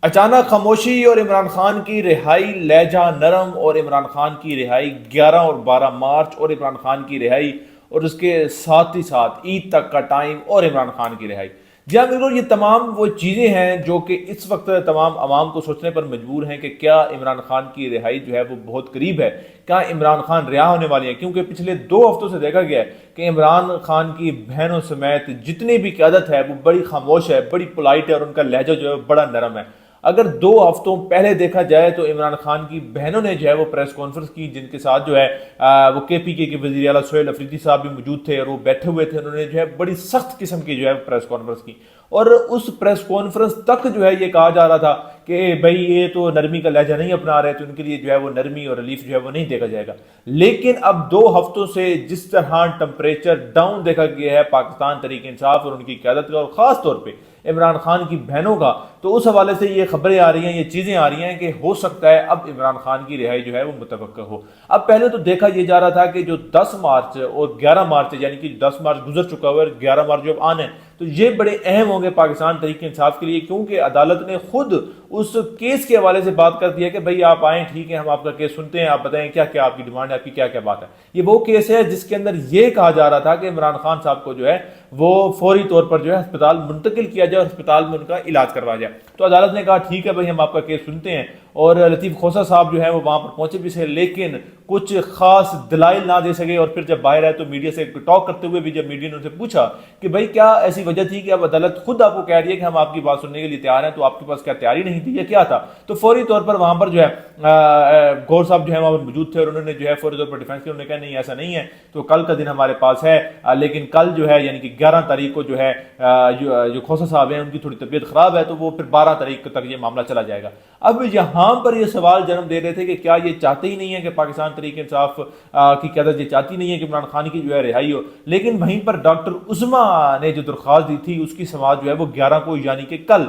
اچانک خاموشی اور عمران خان کی رہائی، لہجہ نرم اور عمران خان کی رہائی 11 اور 12 مارچ اور عمران خان کی رہائی اور اس کے ساتھ ہی ساتھ عید تک کا ٹائم اور عمران خان کی رہائی۔ جی ہاں بالکل، یہ تمام وہ چیزیں ہیں جو کہ اس وقت تمام عوام کو سوچنے پر مجبور ہیں کہ کیا عمران خان کی رہائی جو ہے وہ بہت قریب ہے، کیا عمران خان رہا ہونے والی ہے، کیونکہ پچھلے 2 ہفتوں سے دیکھا گیا ہے کہ عمران خان کی بہنوں سمیت جتنی بھی قیادت ہے وہ بڑی خاموش ہے، بڑی پولائٹ ہے اور ان کا لہجہ جو ہے بڑا نرم ہے۔ اگر 2 ہفتوں پہلے دیکھا جائے تو عمران خان کی بہنوں نے جو ہے وہ پریس کانفرنس کی، جن کے ساتھ جو ہے وہ کے پی کے وزیر اعلیٰ سہیل افریدی صاحب بھی موجود تھے اور وہ بیٹھے ہوئے تھے، انہوں نے جو ہے بڑی سخت قسم کی جو ہے پریس کانفرنس کی، اور اس پریس کانفرنس تک جو ہے یہ کہا جا رہا تھا کہ بھائی یہ تو نرمی کا لہجہ نہیں اپنا رہے، تو ان کے لیے جو ہے وہ نرمی اور ریلیف جو ہے وہ نہیں دیکھا جائے گا۔ لیکن اب 2 ہفتوں سے جس طرح ٹمپریچر ڈاؤن دیکھا گیا ہے پاکستان تحریک انصاف اور ان کی قیادت کا، اور خاص طور پہ عمران خان کی بہنوں کا، تو اس حوالے سے یہ خبریں آ رہی ہیں، یہ چیزیں آ رہی ہیں کہ ہو سکتا ہے اب عمران خان کی رہائی جو ہے وہ متوقع ہو۔ اب پہلے تو دیکھا یہ جا رہا تھا کہ جو 10 مارچ اور 11 مارچ یعنی کہ 10 مارچ گزر چکا ہوا ہے، 11 مارچ جو اب آنا ہے، تو یہ بڑے اہم ہوں گے پاکستان تحریک انصاف کے لیے، کیونکہ عدالت نے خود اس کیس کے حوالے سے بات کر دی ہے کہ بھائی آپ آئیں، ٹھیک ہے، ہم آپ کا کیس سنتے ہیں، آپ بتائیں کیا کیا آپ کی ڈیمانڈ ہے، آپ کی کیا کیا بات ہے۔ یہ وہ کیس ہے جس کے اندر یہ کہا جا رہا تھا کہ عمران خان صاحب کو جو ہے وہ فوری طور پر جو ہے ہسپتال منتقل کیا جائے اور ہسپتال میں ان کا علاج کروایا جائے۔ تو عدالت نے کہا ٹھیک ہے بھائی، ہم آپ کا کیس سنتے ہیں، اور لطیف کھوسہ صاحب جو ہے وہ وہاں پر پہنچے بھی سے، لیکن کچھ خاص دلائل نہ دے سکے، اور پھر جب باہر آئے تو میڈیا سے ٹاک کرتے ہوئے بھی جب میڈیا نے ان سے پوچھا کہ بھائی کیا ایسی وجہ تھی کہ اب عدالت خود آپ کو کہہ رہی ہے کہ ہم آپ کی بات سننے کے لیے تیار ہیں، تو آپ کے پاس کیا تیاری نہیں تھی یا کیا تھا؟ تو فوری طور پر وہاں پر جو ہے گور صاحب جو ہے وہاں پر موجود تھے، اور انہوں نے جو ہے فوری طور پر ڈیفینس کیا، انہوں نے کہا نہیں ایسا نہیں ہے، تو کل کا دن ہمارے پاس ہے، لیکن کل جو ہے یعنی کہ 11 تاریخ کو جو ہے جو کھوسہ صاحب ہیں ان کی تھوڑی طبیعت خراب ہے، تو وہ پھر 12 تاریخ تک یہ معاملہ چلا جائے گا۔ اب یہاں پر یہ سوال جنم دے رہے تھے کہ کیا یہ چاہتے ہی نہیں ہے کہ پاکستان تحریک انصاف کی قیادت یہ چاہتی نہیں ہے کہ عمران خان کی جو ہے رہائی ہو، لیکن وہیں پر ڈاکٹر عظمیٰ نے جو درخواست دی تھی اس کی سماعت جو ہے وہ 11 کو یعنی کہ کل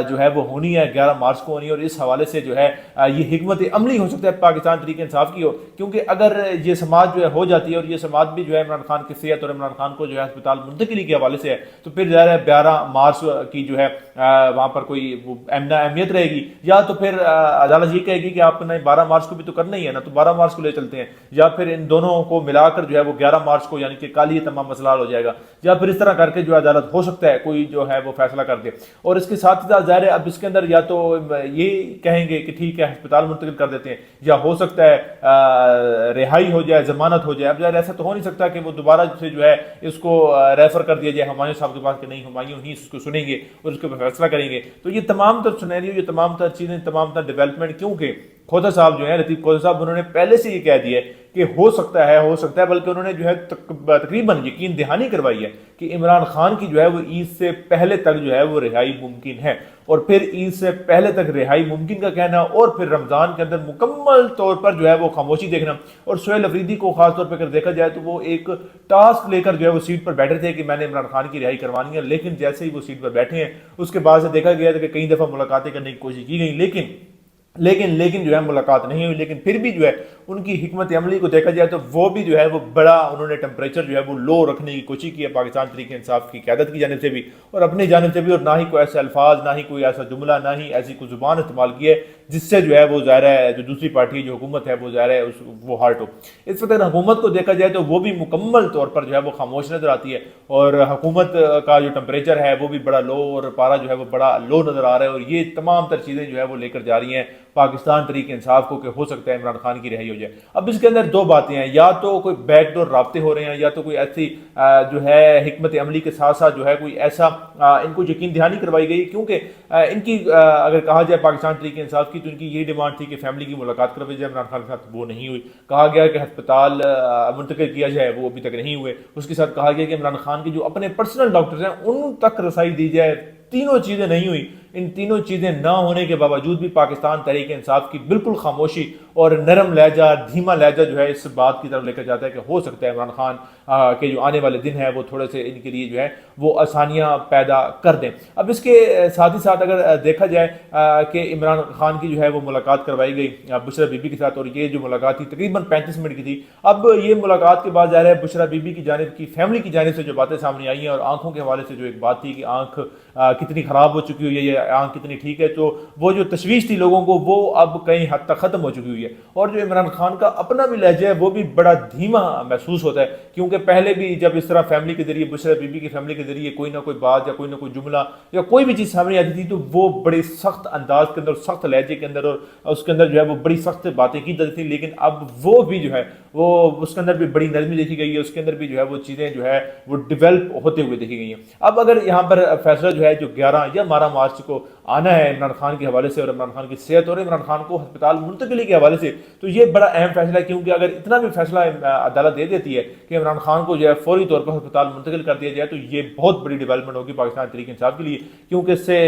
جو ہے وہ ہونی ہے، 11 مارچ کو ہونی ہے، اور اس حوالے سے جو ہے یہ حکمت عملی ہو سکتا ہے پاکستان تحریک انصاف کی ہو، کیونکہ اگر یہ سماعت جو ہے ہو جاتی ہے، اور یہ سماعت بھی جو ہے عمران خان کی صحت اور عمران خان کو جو ہے اسپتال منتقلی کے حوالے سے ہے، تو پھر ظاہر ہے 12 مارچ کی جو ہے وہاں پر کوئی اہمیت رہے گی، یا تو پھر عدالت یہ کہے گی کہ آپ نے 12 مارچ کو بھی تو کرنا ہی ہے نا، تو 12 مارچ کو لے چلتے ہیں، یا پھر ان دونوں کو ملا کر جو ہے وہ 11 مارچ کو یعنی کہ کل ہی تمام مسئلہ حل ہو جائے گا، یا پھر اس طرح کر کے جو عدالت ہو سکتا ہے کوئی جو ہے وہ فیصلہ کر دے۔ اور اس کے ساتھ ہی ساتھ ظاہر ہے اب اس کے اندر یا تو یہ کہیں گے کہ ٹھیک ہے ہسپتال منتقل کر دیتے ہیں، یا ہو سکتا ہے رہائی ہو جائے، ضمانت ہو جائے۔ اب ظاہر ایسا تو ہو نہیں سکتا کہ وہ دوبارہ سے جو ہے اس کو ریفر کر دیا جائے ہمایوں صاحب کے پاس کہ نہیں ہمایوں ہی اس کو سنیں گے اور اس کے فیصلہ کریں گے۔ تو یہ تمام تر سینیریو، یہ تمام تر چیزیں، تمام تر ڈیولپمنٹ، کیونکہ کھوسہ صاحب جو ہیں لطیف کھوسہ صاحب، انہوں نے پہلے سے یہ کہہ دیا ہے کہ ہو سکتا ہے، بلکہ انہوں نے جو ہے تقریباً یقین دہانی کروائی ہے کہ عمران خان کی جو ہے وہ عید سے پہلے تک جو ہے وہ رہائی ممکن ہے، اور پھر عید سے پہلے تک رہائی ممکن کا کہنا، اور پھر رمضان کے اندر مکمل طور پر جو ہے وہ خاموشی دیکھنا۔ اور سہیل افریدی کو خاص طور پہ اگر دیکھا جائے تو وہ ایک ٹاسک لے کر جو ہے وہ سیٹ پر بیٹھے تھے کہ میں نے عمران خان کی رہائی کروانی ہے، لیکن جیسے ہی وہ سیٹ پر بیٹھے ہیں اس کے بعد سے دیکھا گیا تھا کہ کئی دفعہ ملاقاتیں کرنے کی کوشش کی گئی، لیکن جو ہے ملاقات نہیں ہوئی۔ لیکن پھر بھی جو ہے ان کی حکمت عملی کو دیکھا جائے تو وہ بھی جو ہے وہ بڑا انہوں نے ٹمپریچر جو ہے وہ لو رکھنے کی کوشش کی ہے پاکستان تحریک انصاف کی قیادت کی جانب سے بھی اور اپنی جانب سے بھی، اور نہ ہی کوئی ایسے الفاظ، نہ ہی کوئی ایسا جملہ، نہ ہی ایسی کوئی زبان استعمال کی ہے جس سے جو ہے وہ ظاہر ہے جو دوسری پارٹی جو حکومت ہے وہ ظاہر ہے وہ ہارٹ ہو۔ اس وقت حکومت کو دیکھا جائے تو وہ بھی مکمل طور پر جو ہے وہ خاموش نظر آتی ہے، اور حکومت کا جو ٹمپریچر ہے وہ بھی بڑا لو، اور پارا جو ہے وہ بڑا لو نظر آ رہا ہے، اور یہ تمام تر چیزیں جو ہے وہ لے کر جا رہی ہیں پاکستان تحریک انصاف کو کہ ہو سکتا ہے عمران خان کی رہائی ہو جائے۔ اب اس کے اندر 2 باتیں ہیں، یا تو کوئی بیک ڈور رابطے ہو رہے ہیں، یا تو کوئی ایسی جو ہے حکمت عملی کے ساتھ ساتھ جو ہے کوئی ایسا ان کو یقین دہانی کروائی گئی، کیونکہ ان کی اگر کہا جائے پاکستان تحریک انصاف کی تو ان کی یہی ڈیمانڈ تھی کہ فیملی کی ملاقات کروائی جائے عمران خان کے ساتھ، وہ نہیں ہوئی۔ کہا گیا کہ ہسپتال منتقل کیا جائے، وہ ابھی تک نہیں ہوئے۔ اس کے ساتھ کہا گیا کہ عمران خان کے جو اپنے پرسنل ڈاکٹرز ہیں ان تک رسائی دی جائے، تینوں چیزیں نہیں ہوئی۔ ان تینوں چیزیں نہ ہونے کے باوجود بھی پاکستان تحریک انصاف کی بالکل خاموشی اور نرم لہجہ، دھیما لہجہ جو ہے اس بات کی طرف لے کر جاتا ہے کہ ہو سکتا ہے عمران خان کے جو آنے والے دن ہیں وہ تھوڑے سے ان کے لیے جو ہے وہ آسانیاں پیدا کر دیں۔ اب اس کے ساتھ ہی ساتھ اگر دیکھا جائے کہ عمران خان کی جو ہے وہ ملاقات کروائی گئی بشرا بی بی کے ساتھ، اور یہ جو ملاقات تھی تقریباً 35 منٹ کی تھی۔ اب یہ ملاقات کے بعد ظاہر ہے بشرا بی بی کی جانب کی فیملی کی جانب سے جو باتیں سامنے آئی ہیں، اور آنکھوں کے حوالے سے جو ایک بات تھی کہ آنکھ کتنی خراب ہو چکی ہوئی ہے، آنکھ کتنی ٹھیک ہے. تو وہ جو تشویش تھی لوگوں کو وہ اب کہیں حد تک ختم ہو چکی ہوئی ہے. اور جو عمران خان کا اپنا بھی لہجہ ہے وہ بھی بڑا دھیما محسوس ہوتا ہے, کیونکہ پہلے بھی جب اس طرح فیملی کے ذریعے, بشرا بی بی کی فیملی کے ذریعے کوئی نہ کوئی بات یا کوئی نہ کوئی جملہ یا کوئی بھی چیز سامنے آتی تھی تو وہ بڑے سخت انداز کے اندر, سخت لہجے کے اندر, اور اس کے اندر جو ہے وہ بڑی سخت باتیں کی جاتی تھیں. لیکن اب وہ بھی جو ہے وہ اس کے اندر بھی بڑی نرمی دیکھی گئی ہے, اس کے اندر بھی جو ہے وہ چیزیں جو ہے وہ ڈیولپ ہوتے ہوئے دیکھی گئی ہیں. اب اگر یہاں پر فیصلہ جو ہے جو 11 یا 12 مارچ کو آنا ہے عمران خان کے حوالے سے, اور عمران خان کی صحت اور عمران خان کو ہسپتال منتقلی کے حوالے سے, تو یہ بڑا اہم فیصلہ ہے. کیونکہ اگر اتنا بھی فیصلہ عدالت دے دیتی ہے کہ عمران خان کو جو ہے فوری طور پر ہسپتال منتقل کر دیا جائے تو یہ بہت بڑی ڈیولپمنٹ ہوگی پاکستان تحریک انصاف کے لیے. کیونکہ اس سے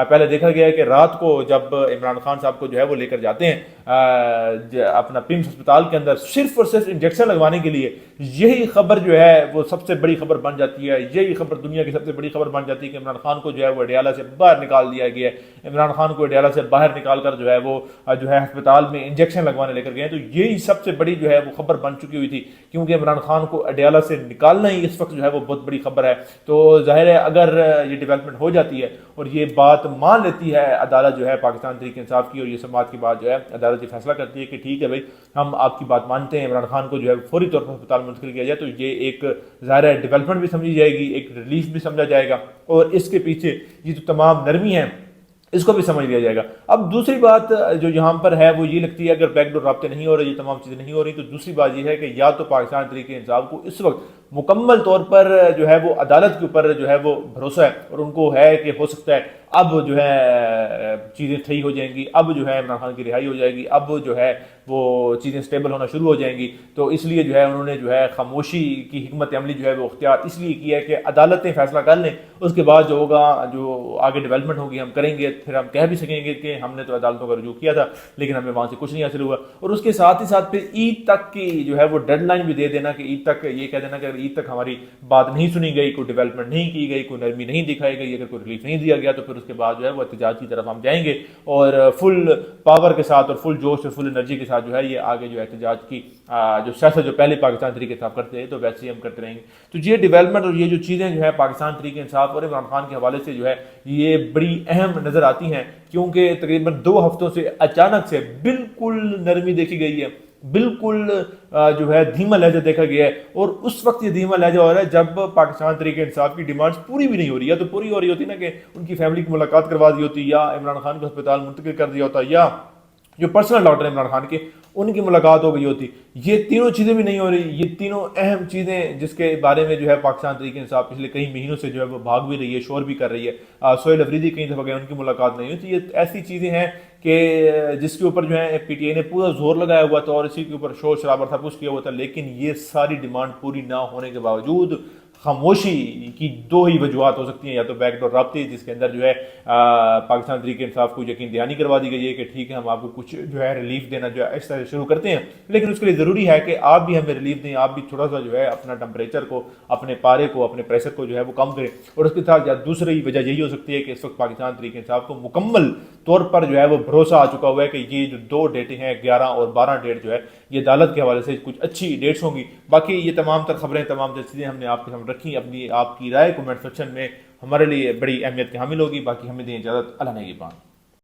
پہلے دیکھا گیا ہے کہ رات کو جب عمران خان صاحب کو جو ہے وہ لے کر جاتے ہیں اپنا پیمز ہسپتال کے اندر صرف اور صرف انجیکشن لگوانے کے لیے, یہی خبر جو ہے وہ سب سے بڑی خبر بن جاتی ہے, یہی خبر دنیا کی سب سے بڑی خبر بن جاتی ہے کہ عمران خان کو جو ہے وہ اڈیالہ سے باہر نکال دیا گیا ہے. عمران خان کو اڈیالہ سے باہر نکال کر جو ہے وہ جو ہے ہسپتال میں انجیکشن لگوانے لے کر گئے ہیں. تو یہی سب سے بڑی جو ہے وہ خبر بن چکی ہوئی تھی, کیونکہ عمران خان کو اڈیالہ سے نکالنا ہی اس وقت جو ہے وہ بہت بڑی خبر ہے. تو ظاہر ہے اگر یہ ڈیولپمنٹ ہو جاتی ہے اور یہ بات مان لیتی ہے عدالت جو ہے پاکستان تحریک انصاف کی, اور یہ سماعت کی بات جو ہے عدالت یہ فیصلہ کرتی ہے کہ ٹھیک ہے بھائی ہم آپ کی بات مانتے ہیں, عمران خان کو جو ہے فوری طور پر ہسپتال منتقل کیا جائے, تو یہ ایک ظاہر ہے ڈیولپمنٹ بھی سمجھی جائے گی, ایک ریلیف بھی سمجھا جائے گا, اور اس کے پیچھے یہ جو تمام نرمی ہے اس کو بھی سمجھ لیا جائے گا. اب دوسری بات جو یہاں پر ہے وہ یہ لگتی ہے, اگر بیک ڈور رابطے نہیں ہو رہے, یہ تمام چیزیں نہیں ہو رہی, تو دوسری بات یہ ہے کہ یا تو پاکستان تحریک انصاف کو اس وقت مکمل طور پر جو ہے وہ عدالت کے اوپر جو ہے وہ بھروسہ ہے, اور ان کو ہے کہ ہو سکتا ہے اب جو ہے چیزیں صحیح ہو جائیں گی, اب جو ہے عمران خان کی رہائی ہو جائے گی, اب جو ہے وہ چیزیں سٹیبل ہونا شروع ہو جائیں گی. تو اس لیے جو ہے انہوں نے جو ہے خاموشی کی حکمت عملی جو ہے وہ اختیار اس لیے کی ہے کہ عدالتیں فیصلہ کر لیں, اس کے بعد جو ہوگا جو آگے ڈیولپمنٹ ہوگی ہم کریں گے, پھر ہم کہہ بھی سکیں گے کہ ہم نے تو عدالتوں کا رجوع کیا تھا لیکن ہمیں وہاں سے کچھ نہیں حاصل ہوا. اور اس کے ساتھ ہی ساتھ پھر عید تک کی جو ہے وہ ڈیڈ لائن بھی دے دینا کہ عید تک یہ کہہ دینا کہ اگر عید تک ہماری بات نہیں سنی گئی, کوئی ڈیولپمنٹ نہیں کی گئی, کوئی نرمی نہیں دکھائی گئی, اگر کوئی ریلیف نہیں دیا گیا, تو پھر اس کے بعد جو ہے وہ احتجاج کی طرف ہم جائیں گے, اور فل پاور کے ساتھ اور فل جوش اور فل انرجی کے ساتھ جو ہے یہ آگے جو احتجاج کی جو سیاست جو پہلے پاکستان تحریک انصاف کرتے ہیں تو ویسے ہی ہم کرتے رہیں گے. تو یہ ڈیولپمنٹ اور یہ جو چیزیں جو ہے پاکستان تحریک انصاف اور عمران خان کے حوالے سے جو ہے یہ بڑی اہم نظر آتی ہیں, کیونکہ تقریباً 2 ہفتوں سے اچانک سے بالکل نرمی دیکھی گئی ہے, بالکل جو ہے دھیما لہجہ دیکھا گیا ہے. اور اس وقت یہ دھیما لہجہ ہو رہا ہے جب پاکستان تحریک انصاف کی ڈیمانڈز پوری بھی نہیں ہو رہی, یا تو پوری ہو رہی ہوتی نا کہ ان کی فیملی کی ملاقات کروا دی ہوتی, یا عمران خان کو ہسپتال منتقل کر دیا ہوتا, یا جو پرسنل ڈاکٹر عمران خان کے ان کی ملاقات ہو گئی ہوتی. یہ تینوں چیزیں بھی نہیں ہو رہی. یہ تینوں اہم چیزیں جس کے بارے میں جو ہے پاکستان تحریک انصاف پچھلے کئی مہینوں سے جو ہے وہ بھاگ بھی رہی ہے, شور بھی کر رہی ہے. سہیل افریدی کئی دفعہ گئے, ان کی ملاقات نہیں ہوتی. یہ ایسی چیزیں ہیں کہ جس کے اوپر جو ہے پی ٹی آئی نے پورا زور لگایا ہوا تھا اور اسی کے اوپر شور شرابہ سب کچھ کیا ہوا تھا, لیکن یہ ساری ڈیمانڈ پوری نہ ہونے کے باوجود خاموشی کی 2 ہی وجوہات ہو سکتی ہیں, یا تو بیک ڈور رابطے جس کے اندر جو ہے پاکستان تحریک انصاف کو یقین دہانی کروا دی گئی ہے کہ ٹھیک ہے ہم آپ کو کچھ جو ہے ریلیف دینا جو ہے اس طرح شروع کرتے ہیں, لیکن اس کے لیے ضروری ہے کہ آپ بھی ہمیں ریلیف دیں, آپ بھی تھوڑا سا جو ہے اپنا ٹمپریچر کو, اپنے پارے کو, اپنے پریشر کو جو ہے وہ کم کریں. اور اس کے ساتھ دوسری وجہ یہی ہو سکتی ہے کہ اس وقت پاکستان تحریک انصاف کو مکمل طور پر جو ہے وہ بھروسہ آ چکا ہوا ہے کہ یہ جو 2 ڈیٹیں ہیں 11 اور 12 ڈیٹ جو ہے یہ عدالت کے حوالے سے کچھ اچھی ڈیٹس ہوں گی. باقی یہ تمام تر خبریں, تمام تر چیزیں ہم نے آپ کے سامنے رکھی, اپنی آپ کی رائے کومنٹ سیکشن میں ہمارے لیے بڑی اہمیت کی حامل ہوگی. باقی ہمیں دیں اجازت, اللہ نگہبان.